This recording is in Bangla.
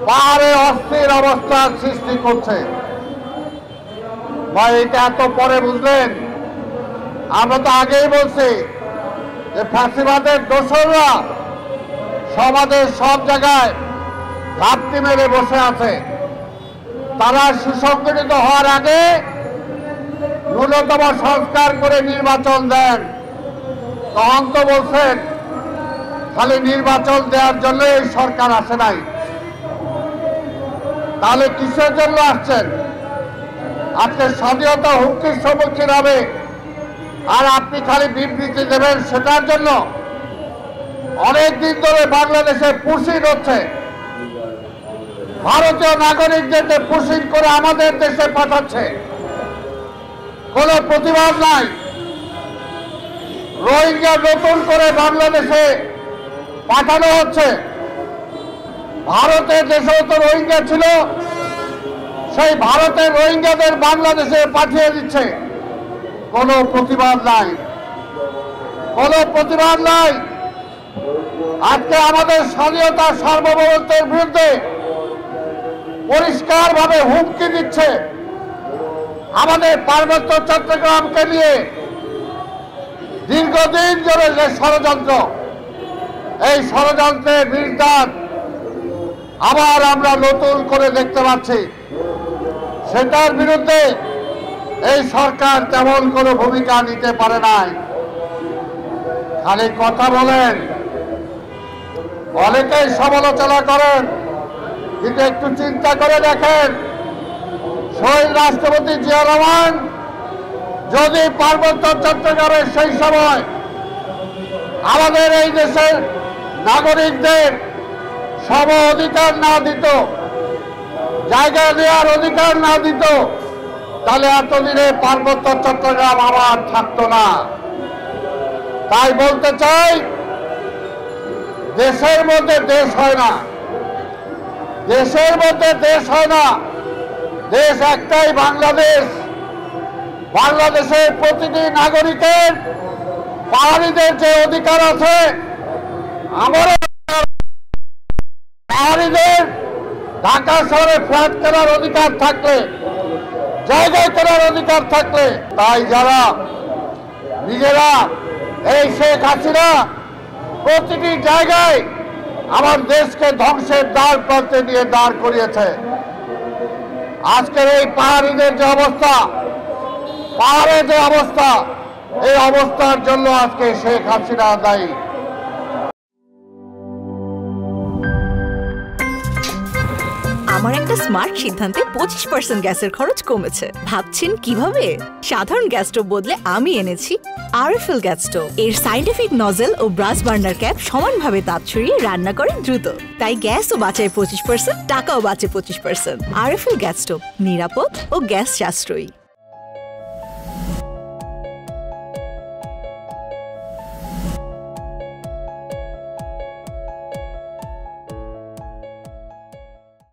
পাহাড়ে অস্থির অবস্থার সৃষ্টি করছে। ভাই এটা এত পরে বুঝলেন? আমরা তো আগেই বলছি যে ফ্যাসিবাদের দোসররা সমাজের সব জায়গায় ঘাপটি মেরে বসে আছে। তারা সুসংগঠিত হওয়ার আগে ন্যূনতম সংস্কার করে নির্বাচন দেন। তখন তো বলছেন খালি নির্বাচন দেওয়ার জন্য এই সরকার আসে নাই, তাহলে কিসের জন্য আসছেন? আজকে স্বাধীনতা হুমকির সম্মুখীন হবে আর আপনি খালি বিবৃতি দেবেন সেটার জন্য? অনেকদিন ধরে বাংলাদেশে পুশিং হচ্ছে, ভারতীয় নাগরিকদেরকে পুশিং করে আমাদের দেশে পাঠাচ্ছে, কোনো প্রতিবাদ নাই। রোহিঙ্গা নতুন করে বাংলাদেশে পাঠানো হচ্ছে। ভারতের দেশেও তো রোহিঙ্গা ছিল, সেই ভারতের রোহিঙ্গাদের বাংলাদেশে পাঠিয়ে দিচ্ছে। কোনো প্রতিবাদ নাই, কোনো প্রতিবাদ নাই। আজকে আমাদের স্বাধীনতা সার্বভৌমত্বের বিরুদ্ধে পরিষ্কারভাবে হুমকি দিচ্ছে। আমাদের পার্বত্য চট্টগ্রামকে নিয়ে দীর্ঘদিন ধরে যে ষড়যন্ত্র, এই ষড়যন্ত্রের বিরুদ্ধে আবার আমরা নতুন করে দেখতে পাচ্ছি। সেটার বিরুদ্ধে এই সরকার তেমন কোনো ভূমিকা নিতে পারে নাই, খালি কথা বলেন, অনেকেই সমালোচনা করেন। কিন্তু একটু চিন্তা করে দেখেন, শহীদ রাষ্ট্রপতি জিয়া রহমান যদি পার্বত্য চট্টগ্রামের সেই সময় আমাদের এই দেশের নাগরিকদের সম অধিকার না দিত, জায়গা দেওয়ার অধিকার না দিত, তাহলে এতদিনে পার্বত্য চট্টগ্রাম আবার থাকতো না। তাই বলতে চাই, দেশের মধ্যে দেশ হয় না, দেশের মধ্যে দেশ হয় না। দেশ একটাই, বাংলাদেশ। বাংলাদেশের প্রতিটি নাগরিকের পাহাড়িদের যে অধিকার আছে, আমারও পাহাড়িদের ঢাকা শহরে ফ্ল্যাট কেনার অধিকার থাকলে, জায়গায় কেনার অধিকার থাকলে, তাই যারা নিজেরা এই শেখ হাসিনা প্রতিটি জায়গায় আমার দেশকে ধ্বংসের দ্বার প্রান্তে নিয়ে দাঁড় করিয়েছে। আজকের এই পাহাড়িদের যে অবস্থা, পাহাড়ের যে অবস্থা, এই অবস্থার জন্য আজকে শেখ হাসিনা দায়ী। আমার একটা স্মার্ট সিদ্ধান্তে 25% গ্যাসের খরচ কমেছে। ভাবছেন কিভাবে? সাধারণ গ্যাস স্টোভ বদলে আমি এনেছি আরএফএল গ্যাস স্টোভ। এর সাইন্টিফিক নজল ও ব্রাস বার্নার ক্যাপ সমানভাবে তাপ ছড়িয়ে রান্না করে দ্রুত, তাই গ্যাসও বাঁচায় 25%, টাকাও বাঁচে 25%। আরএফএল গ্যাস স্টোভ, নিরাপদ ও গ্যাস সাশ্রয়ী।